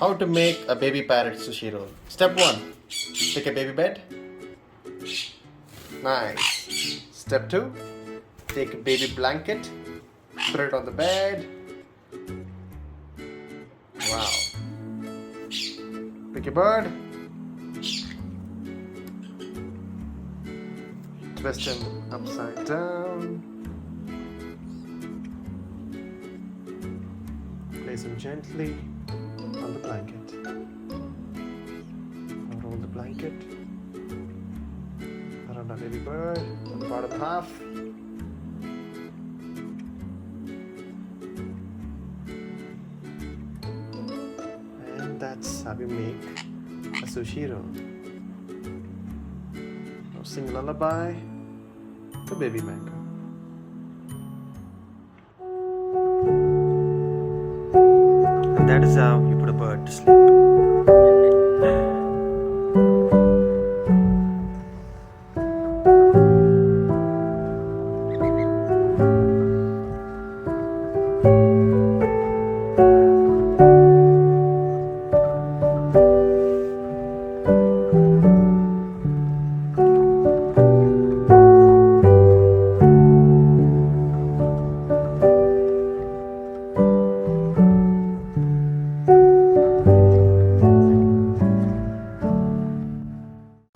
How to make a baby parrot sushi roll. Step 1. Take a baby bed. Nice. Step 2. Take a baby blanket. Put it on the bed. Wow. Pick a bird. Twist him upside down. Place him gently on the blanket. Roll the blanket around our baby bird on the bottom half. And that's how we make a sushi roll. Now sing lullaby to baby mango. And that is how you put a bird to sleep.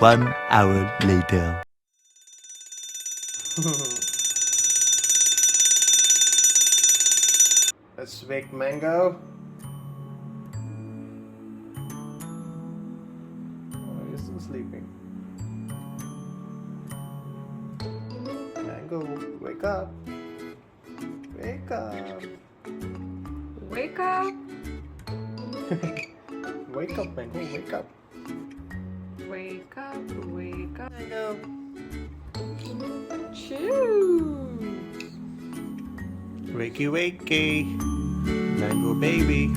1 hour later. Let's wake Mango. Oh, he's still sleeping. Mango, wake up. Wake up. Wake up. Wake up, Mango, wake up. Wake up, wake up. Mango. Choose. Wakey, wakey. Mango baby.